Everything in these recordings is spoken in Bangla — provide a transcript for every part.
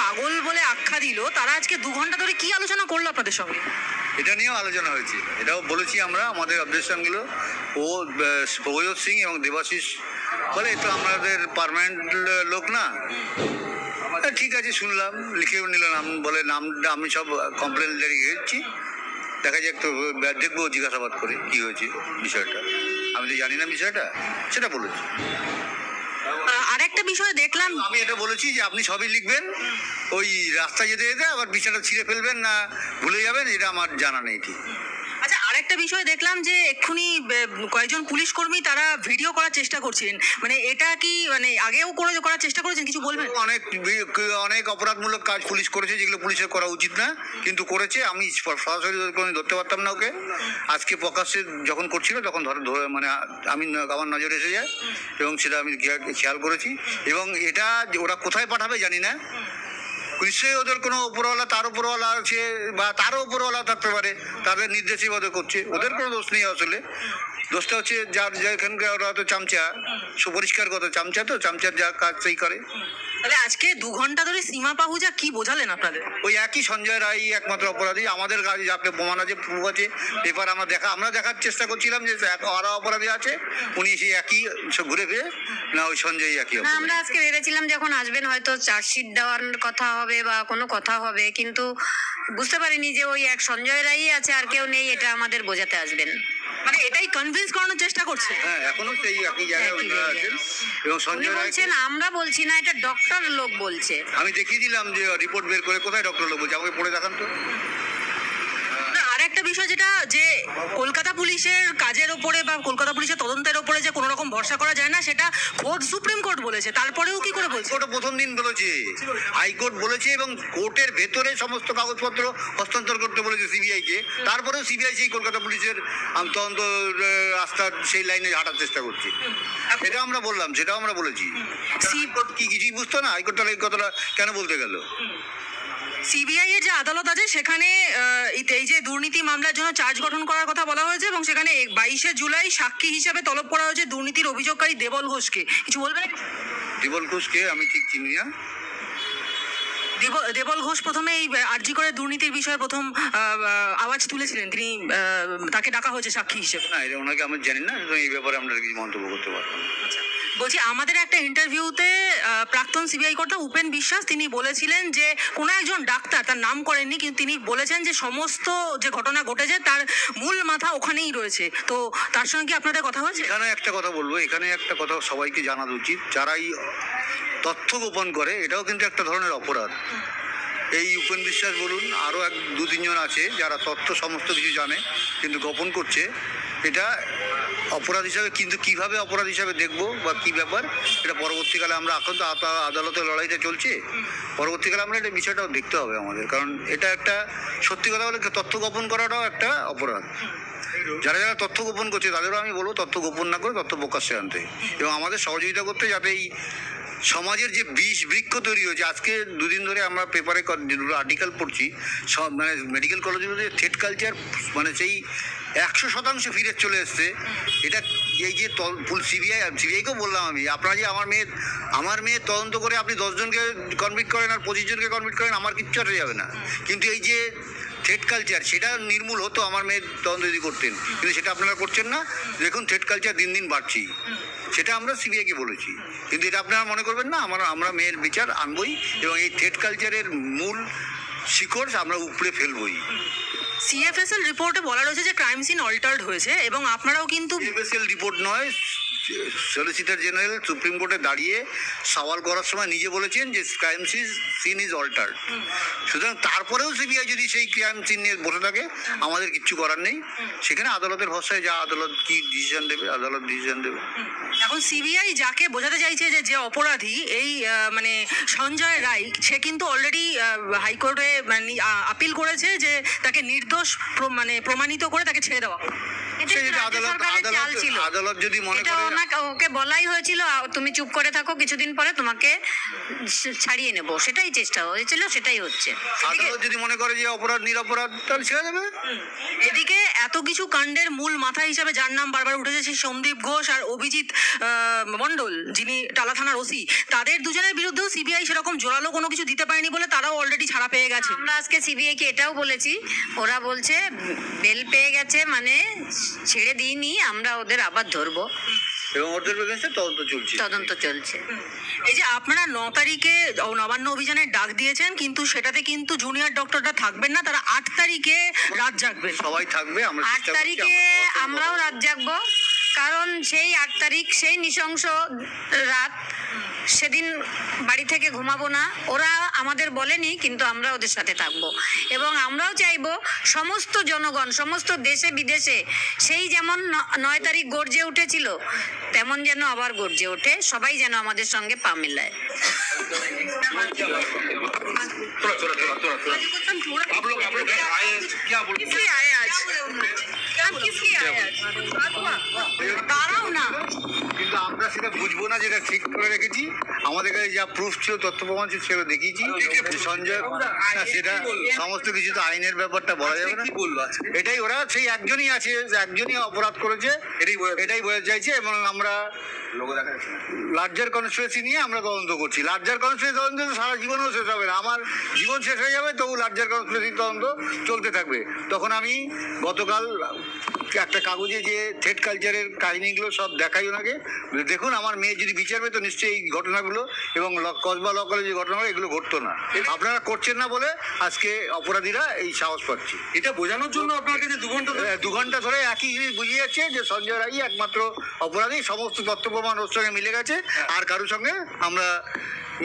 পাগল বলে আখ্যা দিল, তারা আজকে 2 ঘন্টা ধরে কি আলোচনা করলো আপনাদের সঙ্গে? এটা নিয়েও আলোচনা হয়েছে, এটাও বলেছি আমরা আমাদের অবজেকশনগুলো। প্রভজোৎ সিং এবং দেবাশিস বলে তো আমাদের পার্মানেন্ট লোক না, ঠিক আছে শুনলাম, লিখেও নিলাম, বলে নামটা আমি সব কমপ্লেন লিখেছি, দেখা যাক তো, দেখবো জিজ্ঞাসাবাদ করে কি হয়েছে বিষয়টা, আমি তো জানি না বিষয়টা, সেটা বলেছি। আর একটা বিষয় দেখলাম, আমি এটা বলেছি যে আপনি সবই লিখবেন, ওই রাস্তায় যেতে যেতে আবার বিষয়টা ছিঁড়ে ফেলবেন না ভুলে যাবেন, এটা আমার জানা নেই ঠিক। আচ্ছা, আরেকটা বিষয় দেখলাম যে এক্ষুনি কয়েকজন পুলিশ কর্মী তারা ভিডিও করার চেষ্টা করছিলেন, মানে এটা কি মানে আগেও করার চেষ্টা করেছেন, কিছু বলবেন? অনেক অপরাধমূলক কাজ পুলিশ করেছে যেগুলো পুলিশের করা উচিত না, কিন্তু করেছে। আমি সরাসরি ধরতে পারতাম না ওকে, আজকে প্রকাশ্যে যখন করছিল তখন মানে আমি আমার নজরে এসে যায় এবং সেটা আমি খেয়াল করেছি। এবং এটা ওরা কোথায় পাঠাবে জানি না, নিশ্চয়ই ওদের কোনো উপরওয়ালা, তার উপরওয়ালা আছে বা তারও উপরওয়ালা থাকতে পারে, তাদের নির্দেশই ওদের করছে, ওদের কোনো দোষ নেই আসলে। দোষটা হচ্ছে যার যেখানকার ওরা তো চামচা, সুপরিষ্কার কথা, চামচা তো চামচার যা কাজ সেই করে। তাহলে আজকে 2 ঘন্টা ধরে সীমা পাহুজা কি বোঝালেন আপনাদের? ওই একই সঞ্জয় রায় একমাত্র অপরাধী, আমাদের কাছে যাকে প্রমাণ আছে, প্রুফ আছে, পেপার আমরা দেখার চেষ্টা করছিলাম যে আরও অপরাধী আছে, উনি সেই একই ঘুরে ফিরে না ওই সঞ্জয় একই। আমরা আজকে ভেবেছিলাম যখন আসবেন হয়তো চার্জশিট দেওয়ার কথা হবে বা কোনো কথা হবে, কিন্তু বুঝতে পারিনি যে ওই এক সঞ্জয় রায় আছে, আর কেউ নেই, এটা আমাদের বোঝাতে আসবেন। মানে এটাই কনভিন্স করানোর চেষ্টা করছে। হ্যাঁ, এখনো সেই একই জায়গায় আছেন। এবং সঞ্জয় রায় বলছেন, আমরা বলছি না, এটা ডক্টর লোক বলছে। আমি দেখিয়ে দিলাম যে রিপোর্ট বের করে, কোথায় ডক্টর লোক বলছে, আমাকে পড়ে দেখান তো। আর একটা বিষয় যেটা, যে কলকাতা পুলিশের কাজের ওপরে বা কলকাতা পুলিশের তদন্তের ওপরে যে কোনো রকম ভরসা করা যায় না, সেটা খোদ সুপ্রিম কোর্ট বলেছে, তারপরেও কি করে বলছে? কোর্ট প্রথম দিন বলেছে, হাইকোর্ট বলেছে, এবং কোর্টের ভেতরে সমস্ত কাগজপত্র হস্তান্তর করতে বলেছে সিবিআইকে, তারপরেও সিবিআই সেই কলকাতা পুলিশের তদন্ত রাস্তার সেই লাইনে হাঁটার চেষ্টা করছে। এটা আমরা বললাম, সেটাও আমরা বলেছি। হাইকোর্ট কি কিছুই বুঝতো না? হাইকোর্ট তাহলে এই কথাটা কেন বলতে গেল? সিবিআই এর যে আদালত আছে সেখানে এই যে দুর্নীতি মামলার জন্য চার্জ গঠন করার কথা বলা হয়েছে, এবং সেখানে 22শে জুলাই সাক্ষী হিসাবে তলব করা হয়েছে দুর্নীতির অভিযোগকারী দেবল ঘোষকে। কিছু বলবেন? দেবল ঘোষকে আমি ঠিক চিনি না। দেবল ঘোষ প্রথমে এই আরজি করে দুর্নীতির বিষয়ে প্রথম আওয়াজ তুলেছিলেন, তিনি তাকে ডাকা হয়েছে সাক্ষী হিসেবে। না, এটা ওনাকে আমি জানি না, এই ব্যাপারে আমরা কিছু মন্তব্য করতে পারবো না। বলছি, আমাদের একটা ইন্টারভিউতে প্রাক্তন সিবিআই কর্তা উপেন বিশ্বাস তিনি বলেছিলেন যে কোনো একজন ডাক্তার, তার নাম করেননি, কিন্তু তিনি বলেছেন যে সমস্ত যে ঘটনা ঘটেছে তার মূল মাথা ওখানেই রয়েছে। তো তার সঙ্গে কি আপনাদের কথা হয়েছে? এখানে একটা কথা বলবো, এখানে একটা কথা সবাইকে জানা উচিত, যারাই তথ্য গোপন করে এটাও কিন্তু একটা ধরনের অপরাধ। এই উপেন বিশ্বাস বলুন, আরও 2-3 জন আছে যারা তথ্য সমস্ত কিছু জানে কিন্তু গোপন করছে, এটা অপরাধ হিসাবে, কিন্তু কিভাবে অপরাধ হিসাবে দেখবো বা কী ব্যাপার, এটা পরবর্তীকালে আমরা, এখন তো আদালতের লড়াইটা চলছে, পরবর্তীকালে আমরা এটা বিষয়টাও দেখতে হবে আমাদের, কারণ এটা একটা সত্যি কথা বলে তথ্য গোপন করাটাও একটা অপরাধ। যারা যারা তথ্য গোপন করছে তাদেরও আমি বলবো তথ্য গোপন না করে তথ্য প্রকাশ্যে আনতে, এবং আমাদের সহযোগিতা করতে, যাতে এই সমাজের যে বিষ বৃক্ষ তৈরি হয়েছে। আজকে 2 দিন ধরে আমরা পেপারে দুটো আর্টিকেল পড়ছি, সব মানে মেডিকেল কলেজের মধ্যে থ্রেট কালচার মানে সেই 100% ফিরে চলে এসছে। এটা এই যে সিবিআইকেও বললাম আমি, আপনারা যে আমার মেয়ের তদন্ত করে আপনি 10 জনকে কনভিক্ট করেন আর 25 জনকে কনভিক্ট করেন, আমার কিচ্ছু হয়ে যাবে না, কিন্তু এই যে থ্রেট কালচার, সেটা নির্মূল হতো আমার মেয়ের তদন্ত যদি করতেন, কিন্তু সেটা আপনারা করছেন না। দেখুন থ্রেট কালচার দিন দিন বাড়ছি, সেটা আমরা সিবিআইকে বলেছি, কিন্তু এটা আপনারা মনে করবেন না, আমরা মেয়ের বিচার আনবই, এবং এই থ্রেট কালচারের মূল শিকড় আমরা উপড়ে ফেলবই। সিএফএসএল রিপোর্টে বলা রয়েছে যে ক্রাইম সিন অল্টার্ড হয়েছে, এবং আপনারাও কিন্তু সিএফএসএল রিপোর্ট নয়, সলিসিটর জেনারেল সুপ্রিম কোর্টে দাঁড়িয়ে সওয়াল করার সময় নিজে বলেছেন যে ক্রাইম সিন ইজ অল্টার্ড। সুতরাং তারপরেও সিবিআই যদি সেই ক্রাইম সিন নিয়ে বসে থাকে, আমাদের কিচ্ছু করার নেই, সেখানে আদালতের ভরসায় যা আদালত কি ডিসিশন দেবে, আদালত ডিসিশন দেবে। এখন সিবিআই যাকে বোঝাতে চাইছে যে অপরাধী এই মানে সঞ্জয় রায়, সে কিন্তু অলরেডি হাইকোর্টে মানে আপিল করেছে যে তাকে মানে প্রমাণিত করে তাকে ছেড়ে দেওয়া। আদালত যদি মনে করে ওকে বলাই হয়েছিল তুমি চুপ করে থাকো, কিছুদিন পরে তোমাকে ছাড়িয়ে নেব, সেটাই চেষ্টা হয়েছিল, সেটাই হচ্ছে। আদালত যদি মনে করে যে অপরাধ নিরপরাধ তাহলে ছেড়ে দেবে। এদিকে এত কিছু কাণ্ডের মূল মাথা হিসাবে যার নাম বারবার উঠেছে সেই সন্দীপ ঘোষ আর অভিজিৎ মণ্ডল, যিনি টালা থানার ওসি, তাদের দুজনের বিরুদ্ধেও সিবিআই সেরকম জোরালো কোনো কিছু দিতে পারেনি বলে তারাও অলরেডি ছাড়া পেয়ে গেছে। আমরা আজকে সিবিআই কে এটাও বলেছি, ওরা বলছে বেল পেয়ে গেছে মানে ছেড়ে দিইনি, আমরা ওদের আবার ধরবো, এবং ওদের এগেইনস্টে তদন্ত চলছে। এই যে আপনারা 9 তারিখে নবান্ন অভিযানের ডাক দিয়েছেন, কিন্তু সেটাতে কিন্তু জুনিয়র ডক্টররা থাকবেন না, তারা 8 তারিখে রাত জাগবেন। সবাই থাকবে, আমরা 8 তারিখে আমরাও রাত জাগবো, কারণ সেই 8 তারিখ সেই নৃশংস রাত, সেদিন বাড়ি থেকে ঘুমাবো না। ওরা আমাদের বলেনি, কিন্তু আমরা ওদের সাথে থাকবো, এবং আমরাও চাইবো সমস্ত জনগণ সমস্ত দেশে বিদেশে সেই যেমন 9 তারিখ গর্জে উঠেছিল তেমন যেন আবার গর্জে ওঠে, সবাই যেন আমাদের সঙ্গে পা মেলায়। তারাও না, কিন্তু আমরা সেটা বুঝবো না, যেটা ঠিক করে রেখেছি। আমাদের কাছে যা প্রুফ ছিল, তথ্য প্রমাণ ছিল, সেটা দেখিয়েছি। সঞ্জয় না, সেটা সমস্ত কিছু তো আইনের ব্যাপারটা বলা যাবে না। এটাই ওরা সেই একজনই আছে, একজনই অপরাধ করেছে, এটাই বোঝা চাইছে। এবং আমরা লার্জার কনস্পিরেসি নিয়ে আমরা তদন্ত করছি। লার্জার কনস্পিরেসি তদন্ত তো সারা জীবনেও শেষ হবে না, আমার জীবন শেষ হয়ে যাবে, তবু লার্জার কনস্পিরেসি তদন্ত চলতে থাকবে। তখন আমি গতকাল একটা কাগজে যে থ্রেড কালচারের কাহিনীগুলো সব দেখাই ওনাকে, দেখুন আমার মেয়ে যদি বিচার পেত নিশ্চয়ই এই ঘটনাগুলো এবং কসবা ল কলেজে ঘটনাগুলো এগুলো ঘটতো না। আপনারা করছেন না বলে আজকে অপরাধীরা এই সাহস পাচ্ছে। এটা বোঝানোর জন্য আপনার কাছে 2 ঘন্টা ধরে একই জিনিস বুঝিয়ে যাচ্ছে যে সঞ্জয় রায় একমাত্র অপরাধী, সমস্ত তথ্য প্রমাণ ওর সঙ্গে মিলে গেছে, আর কারোর সঙ্গে আমরা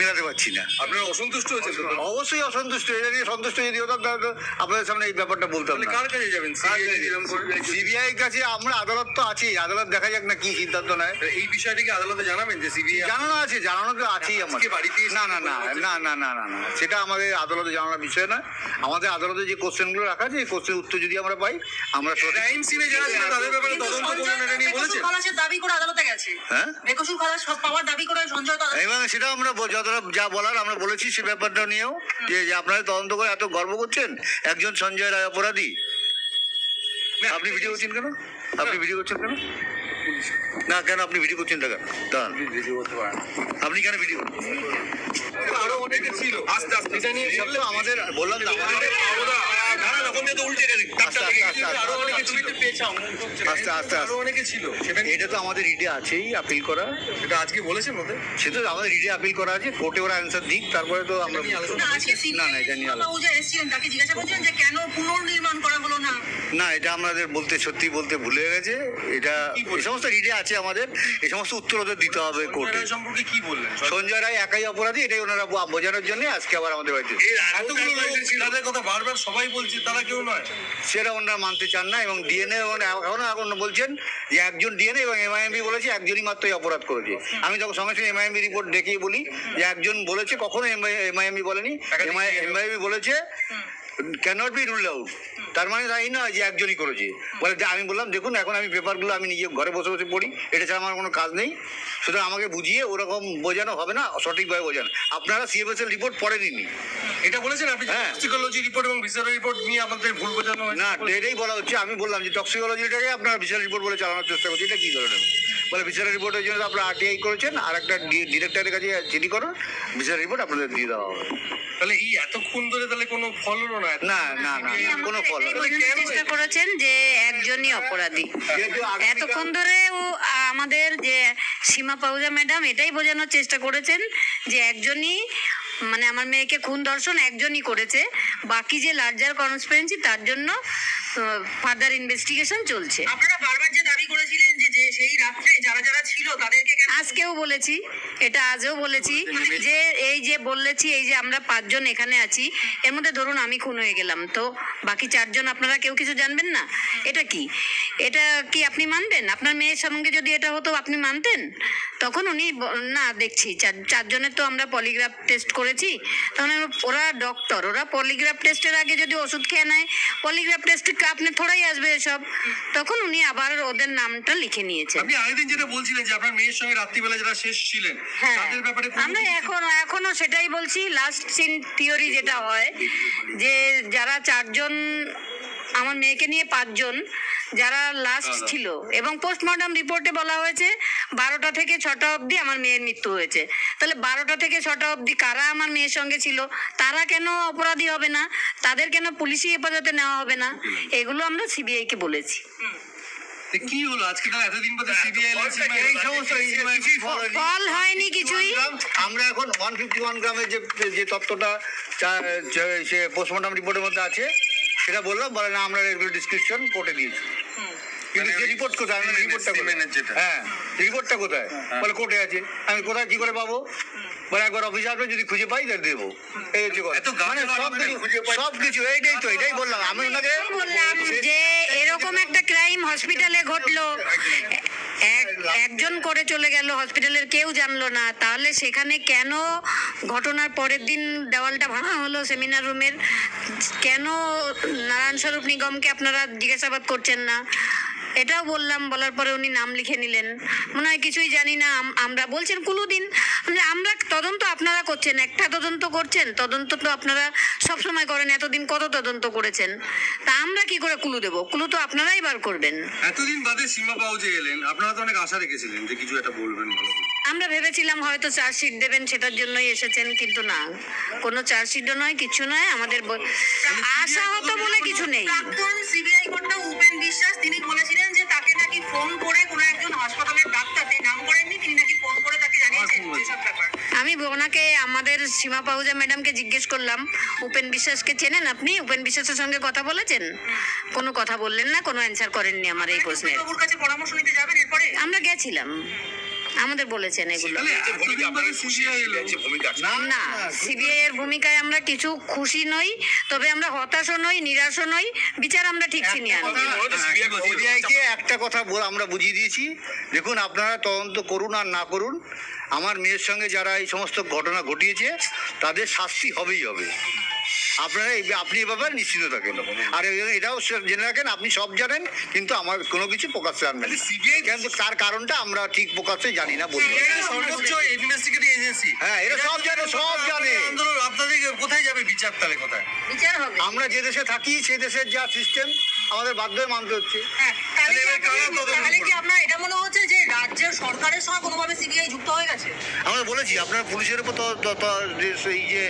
মেলাতে পারছি না। আপনারা অসন্তুষ্ট হয়েছেন তো? অবশ্যই অসন্তুষ্ট। এটা নিয়ে সন্তুষ্ট যদি হতাম তাহলে তো আপনাদের সামনে এই ব্যাপারটা বলতাম না। কার কাছে যাবেন? সিবিআই কাছে। আমরা আদালত তো আছেই, আদালত দেখা যাক না কি সিদ্ধান্ত নেয়। এই বিষয়টিকে আদালতে জানাবেন যে সিবিআই? জানানো আছে, জানানো তো আছেই আমাদের। না না না না না না না না, সেটা আমাদের আদালতে জানানোর বিষয় না। আমাদের আদালতে যে কোশ্চেনগুলো রাখা আছে, এই কোশ্চেনের উত্তর যদি আমরা পাই, আমরা ক্রাইম সিনে যারা ছিল তাদের ব্যাপারে তদন্ত করবেন, এটা নিয়ে বলেছেন? খালাসের দাবি করে আদালতে গেছে। হ্যাঁ, বেকসুর খালাস সব পাওয়ার দাবি করে সঞ্জয় তো এবং সেটা আমরা যতটা যা বলার আমরা বলেছি সে ব্যাপারটা নিয়েও, যে আপনারা তদন্ত করে এত গর্ব করছেন একজন সঞ্জয় রায় অপরাধী। আপনি ভিডিও করছেন কেন? আপনি ভিডিও করছেন কেন? না কেন আপনি ভিডিও করছেন না কেন? ভিডিও করতে পারেন। আপনি কেন ভিডিও করছেন? আরো অনেকে ছিল। আস্তে আস্তে এটা নিয়ে সব তো আমাদের বললাম তো, আমাদের আরো অনেকে ছিল। আস্তে আস্তে আরো অনেকে ছিল, সেটা এটা তো আমাদের রিডে আছেই, আপিল করা। এটা আজকে বলেছেন ওদের? সেটা তো আমাদের রিডে আপিল করা আছে, কোর্টে ওরা অ্যান্সার দিক, তারপরে তো আমরা না না এটা নিয়ে এসেছিলেন, তাকে জিজ্ঞাসা করছিলেন যে কেন পুনর্নির্মাণ করা হলো না। না, এটা আমাদের সত্যি বলতে ভুলে গেছে। এটা এই সমস্ত রিডে আছে আমাদের, এই সমস্ত উত্তর ওদের দিতে হবে কোর্টে। সম্পর্কে কি বললেন? সঞ্জয় রায় একাই অপরাধী, এটাই ওনারা বোঝানোর জন্য আজকে আবার আমাদের বাড়িতে। এতগুলো লোক তাদের কথা বারবার সবাই বলছে, তারা কেউ নয়। সেটা ওনারা মানতে চান না, এবং ডিএনএ এখন বলছেন যে একজন ডিএনএ এবং এমআইএমবি বলেছে একজনই মাত্রই অপরাধ করেছে। আমি তখন সঙ্গে সঙ্গে এমআইএমবি রিপোর্ট দেখিয়ে বলি যে একজন বলেছে, কখনো এমআইএমবি বলেনি, এমআইএমবি বলেছে ক্যানট বি রুলড আউট। তার মানে তাই না যে একজনই করেছে বলে। আমি বললাম দেখুন, এখন আমি পেপারগুলো আমি নিজে ঘরে বসে বসে পড়ি, এটা ছাড়া আমার কোনো কাজ নেই, সুতরাং আমাকে বুঝিয়ে ওরকম বোঝানো হবে না, সঠিকভাবে বোঝান। আপনারা সিএফএস এর রিপোর্ট পড়েনি। এটা বলেছেন আপনি? হ্যাঁ, টক্সিকোলজি রিপোর্ট এবং ভিসারি রিপোর্ট নিয়ে আমাদের ভুল বোঝানো হয়েছে। না, এটাই বলা হচ্ছে। আমি বললাম যে টক্সিকোলজিটাকে আপনারা ভিসারি রিপোর্ট বলে চালানোর চেষ্টা করছি, এটা কি ধরনের? বলে ভিসারি রিপোর্টের জন্য আপনারা আরটিআই করেছেন, আর একটা ডিরেক্টরের কাছে চিঠি করুন, ভিসারি রিপোর্ট আপনাদের দিয়ে দেওয়া হবে। তাহলে এই এতক্ষণ ধরে তাহলে কোনো ফল হলো না? না না না, কোনো ফল হবে না। চেষ্টা করেছেন যে একজনই অপরাধী। এতক্ষণ ধরে ও আমাদের যে সীমা পাউজা ম্যাডাম এটাই বোঝানোর চেষ্টা করেছেন যে একজনই, মানে আমার মেয়েকে খুন ধর্ষণ একজনই করেছে, বাকি যে লার্জার কনস্পিরেন্সি তার জন্য ফার্দার ইনভেস্টিগেশন চলছে। আপনারা বারবার যে দাবি করেছিলেন যে সেই রাত্রে যারা যারা ছিল তাদেরকে আজকেও বলেছি, এটা আজও বলেছি, যে এই যে বলেছি এই যে আমরা 5 জন এখানে আছি, এর মধ্যে ধরুন আমি খুন হয়ে গেলাম, তো বাকি 4 জন আপনারা কেউ কিছু জানবেন না? এটা কি, এটা কি আপনি মানবেন? আপনার মেয়ের সঙ্গে যদি এটা হতো আপনি মানতেন? তখন উনি না, দেখছি 4 জনের তো আমরা পলিগ্রাফ টেস্ট করেছি, তখন ওরা ডক্টর, ওরা পলিগ্রাফ টেস্টের আগে যদি ওষুধ খেয়ে নেয়, পলিগ্রাফ টেস্ট আপনি থোড়াই আসবে এসব। তখন উনি আবার ওদের নামটা লিখে নিয়েছে। করেছেন। আপনি আগের যেটা বলছিলেন যে আপনার মেয়ের সঙ্গে রাত্রিবেলা যারা শেষ ছিলেন হ্যাঁ, তাদের ব্যাপারে কোনো আমরা কিছু- এখনো সেটাই বলছি। লাস্ট সিন থিওরি যেটা হয় যে যারা 4 জন, আমার মেয়েকে নিয়ে 5 জন যারা লাস্ট ছিল, এবং পোস্টমর্টম রিপোর্টে বলা হয়েছে 12টা থেকে 6টা অবধি আমার মেয়ের মৃত্যু হয়েছে। তাহলে 12টা থেকে 6টা অবধি কারা আমার মেয়ের সঙ্গে ছিল, তারা কেন অপরাধী হবে না, তাদের কেন পুলিশি হেফাজতে নেওয়া হবে না, এগুলো আমরা সিবিআই কে বলেছি। তো কি হলো আজকে তারা এতদিন পরে সিবিআই এই সমস্ত কিছুই ফল হয়নি কিছুই। আমরা এখন 151 গ্রামের যে তত্ত্বটা সে পোস্টমর্টম রিপোর্টের মধ্যে আছে সেটা বললাম, বলে না আমরা এগুলো ডিসক্রিপশন কোর্টে দিয়েছি। কিন্তু যে রিপোর্ট কোথায়, আমি রিপোর্টটা যেটা হ্যাঁ রিপোর্টটা কোথায়, বলে কোর্টে আছে। আমি কোথায় কি করে পাবো, বলে একবার অফিসে আসবে, যদি খুঁজে পাই তাহলে দেবো। এই হচ্ছে কথা। এত গাছ মানে সব কিছু এইটাই বললাম আমি ওনাকে। বললাম যে এরকম একটা ক্রাইম হসপিটালে ঘটলো, একজন করে চলে গেল, হসপিটালের কেউ জানলো না, তাহলে সেখানে কেন ঘটনার পরের দিন দেওয়ালটা ভাঙা হলো সেমিনার রুমের, কেন নারায়ণ স্বরূপ নিগমকে আপনারা জিজ্ঞাসাবাদ করছেন না, এটাও বললাম। বলার পরে উনি নাম লিখে নিলেন, মনে হয় কিছুই জানি না। আমরা বলছেন কুলু দিন, আমরা তদন্ত আপনারা করছেন, একটা তদন্ত করছেন, তদন্ত তো আপনারা সবসময় করেন, এতদিন কত তদন্ত করেছেন, তা আমরা কি করে কুলু দেবো? কুলু তো আপনারাই বার করবেন। এতদিন বাদে সীমা পাও যে এলেন, আপনারা তো অনেক আশা রেখেছিলেন যে কিছু একটা বলবেন ভালো করে। আমরা ভেবেছিলাম হয়তো চার্জশিট দেবেন, সেটার জন্যই এসেছেন, কিন্তু না, কোনো চার্জশিটও নয়, কিছু নয়। আমাদের আশা হতো বলে কিছু নেই। প্রাক্তন সিবিআই কর্তা উপেন বিশ্বাস তিনি বলেছিলেন যে তাকে নাকি ফোন করে কোনো একজন হাসপাতালের ডাক্তার, তিনি নাম করেননি, তিনি নাকি ফোন করে তাকে জানিয়েছেন যেসব ব্যাপার। আমি ওনাকে, আমাদের সীমা পাহুজা ম্যাডামকে জিজ্ঞেস করলাম, উপেন বিশ্বাসকে চেনেন আপনি, উপেন বিশ্বাসের সঙ্গে কথা বলেছেন? কোনো কথা বললেন না, কোনো অ্যান্সার করেননি আমার এই প্রশ্নের। বাবুর কাছে পরামর্শ নিতে যাবেন এরপরে? আমরা গেছিলাম, আমাদের বলেছেন এগুলো। তাহলে এতদিন বাদে সিবিআই এলো, না, সিবিআই এর ভূমিকায় আমরা কিছু খুশি নই, তবে আমরা হতাশও নই, নিরাশও নই। বিচার আমরা ঠিক ছিনিয়ে আনবো। সিবিআইকে একটা কথা আমরা বুঝিয়ে দিয়েছি, দেখুন আপনারা তদন্ত করুন আর না করুন, আমার মেয়ের সঙ্গে যারা এই সমস্ত ঘটনা ঘটিয়েছে তাদের শাস্তি হবেই হবে। আপনারা আপনি এ ব্যাপারে নিশ্চিত থাকেন। আর এটাও জেনে রাখেন, আপনি সব জানেন কিন্তু আমার কোনো কিছু প্রকাশ্যে আনবেন না। সিবিআই কিন্তু তার কারণটা আমরা ঠিক প্রকাশ্যে জানি না, বলতে পারি না। সর্বোচ্চ ইনভেস্টিগেটিভ এজেন্সি। হ্যাঁ, এরা সব জানে। আন্দোলন আপনাদের কোথায় যাবে বিচার, তাহলে কোথায়? বিচার হবে। আমরা যে দেশে থাকি সেই দেশের যা সিস্টেম আমাদের বাধ্য হয়ে মানতে হচ্ছে। হ্যাঁ, তাহলে কি তাহলে এবার কারা তদন্ত তাহলে কি করবে? আপনার এটা মনে হচ্ছে যে রাজ্যের সরকারের সঙ্গে কোনোভাবে সিবিআই যুক্ত হয়ে গেছে? আমরা বলেছি আপনারা পুলিশের উপর এই যে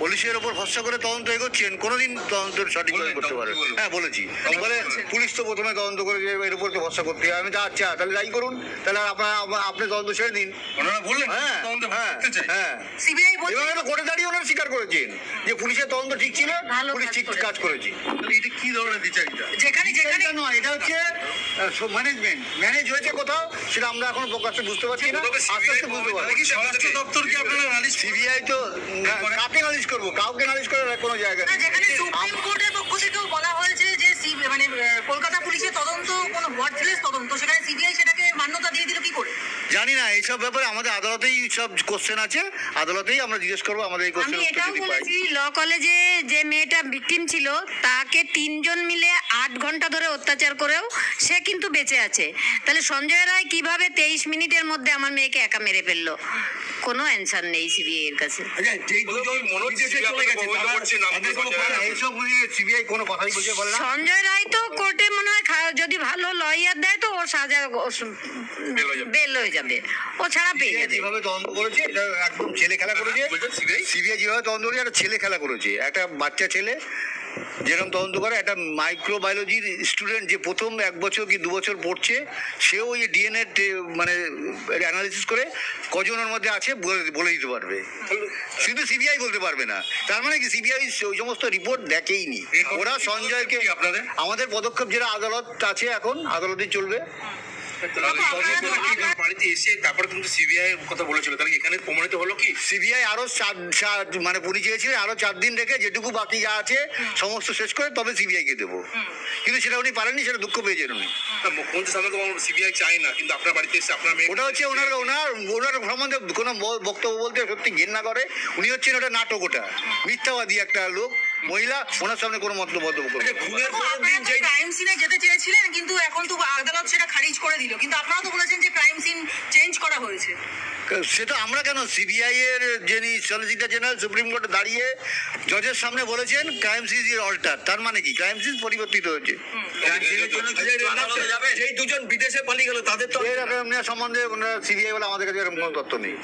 পুলিশের উপর ভরসা করে তদন্ত এগোচ্ছেন, কোনোদিন তদন্ত সঠিকভাবে করতে পারে। বলবেন? হ্যাঁ বলেছি, বলে পুলিশ তো প্রথমে তদন্ত করে যে এর উপর তো ভরসা করতে হয়। আমি তো আচ্ছা তাহলে যাই করুন, তাহলে আপনি তদন্ত ছেড়ে দিন। ওনারা বললেন হ্যাঁ তদন্ত হ্যাঁ করতে চাই। হ্যাঁ, সিবিআই বলছে এভাবে তো কোর্টে দাঁড়িয়ে ওনারা স্বীকার করেছেন যে পুলিশের তদন্ত ঠিক ছিল, ভালো পুলিশ কাজ ঠিক করেছে। কাজ করেছে। তাহলে এটা কি ধরনের বিচার এটা? যেখানে এটা নয়, এটা হচ্ছে ম্যানেজমেন্ট, ম্যানেজ হয়েছে কোথাও, সেটা আমরা এখন প্রকাশ্যে বুঝতে পারছি না, আস্তে আস্তে বুঝতে পারবো। তাহলে কি স্বরাষ্ট্র দপ্তর কি আপনারা নালিশ করবেন? সিবিআই তো কাকে নালিশ করবো, কাউকে নালিশ করার কোনো জায়গা না, নেই। যেখানে সুপ্রিম কোর্টের পক্ষ থেকেও বলা হয়েছে যে মানে কলকাতা পুলিশের তদন্ত কোনো ওয়ার্ডলেস তদন্ত, সেখানে সিবিআই সেটাকে মান্যতা দিয়ে দিল কি করে? জানি না, এইসব ব্যাপারে আমাদের আদালতেই সব কোশ্চেন আছে, আদালতেই আমরা জিজ্ঞেস করবো আমাদের এই আমি কোশ্চেন এটাও বলেছি, ল কলেজে যে মেয়েটা ভিকটিম ছিল তাকে 3 জন মিলে 8 ঘন্টা ধরে অত্যাচার করেও সে কিন্তু বেঁচে আছে। তাহলে সঞ্জয় রায় কিভাবে 23 মিনিটের মধ্যে আমার মেয়েকে একা মেরে ফেললো? কোনো অ্যান্সার নেই সিবিআই এর কাছে। এইসব নিয়ে সিবিআই কোনো কথাই বলতে পারে না। সঞ্জয় রায় তো কোর্টে মনে হয় যদি ভালো লয়ার দেয় তো ওর সাজা বেল হয়ে যাবে, ও ছাড়া পেয়ে সিবিআই যাবে। যেভাবে তদন্ত করেছে এটা একদম ছেলে খেলা করেছে। সিবিআই যেভাবে তদন্ত করেছে একটা ছেলে খেলা করেছে, একটা বাচ্চা ছেলে যেরকম তদন্ত করে, একটা মাইক্রোবায়োলজির স্টুডেন্ট যে প্রথম 1 বছর কি 2 বছর পড়ছে, সেও ওই ডিএনএ মানে অ্যানালিসিস করে কজনের মধ্যে আছে বলে দিতে পারবে, শুধু সিবিআই বলতে পারবে না। তার মানে কি সিবিআই ওই সমস্ত রিপোর্ট দেখেইনি। ওরা সঞ্জয়কে, আপনাদের আমাদের পদক্ষেপ যেটা আদালত আছে এখন আদালতেই চলবে। বাড়িতে এসে তারপরে কিন্তু সিবিআই কথা বলেছিল, তাহলে এখানে প্রমাণিত হলো কি? সিবিআই আরো মানে পুলিশ চেয়েছিলেন আরো 4 দিন রেখে যেটুকু বাকি যা আছে সমস্ত শেষ করে তবে সিবিআই কে দেবো, কিন্তু সেটা উনি পারেননি, সেটা দুঃখ পেয়েছেন উনি। মুখ্যমন্ত্রী সামনে তো সিবিআই চাই না, কিন্তু আপনার বাড়িতে এসে আপনার মেয়ে ওটা হচ্ছে ওনার সম্বন্ধে কোনো বক্তব্য বলতে সত্যি ঘেন্না করে। উনি হচ্ছেন ওটা নাটক, ওটা মিথ্যাবাদী একটা লোক, মহিলা ওনার সামনে কোনো মন্তব্য করবে ক্রাইম সিনে যেতে চেয়েছিলেন, কিন্তু এখন তো আদালত সেটা খারিজ করে দিল, কিন্তু আপনারা তো বলেছেন যে ক্রাইম সিন চেঞ্জ করা হয়েছে। সেটা আমরা কেন, সিবিআই এর যিনি সলিসিটর জেনারেল সুপ্রিম কোর্টে দাঁড়িয়ে জজের সামনে বলেছেন ক্রাইম সিন ইজ অল্টার, তার মানে কি ক্রাইম সিন পরিবর্তিত হয়েছে। যেই দুজন বিদেশে পালিয়ে গেল তাদের তো এর সম্বন্ধে সিবিআই বলে আমাদের কাছে এরকম কোনো তথ্য নেই।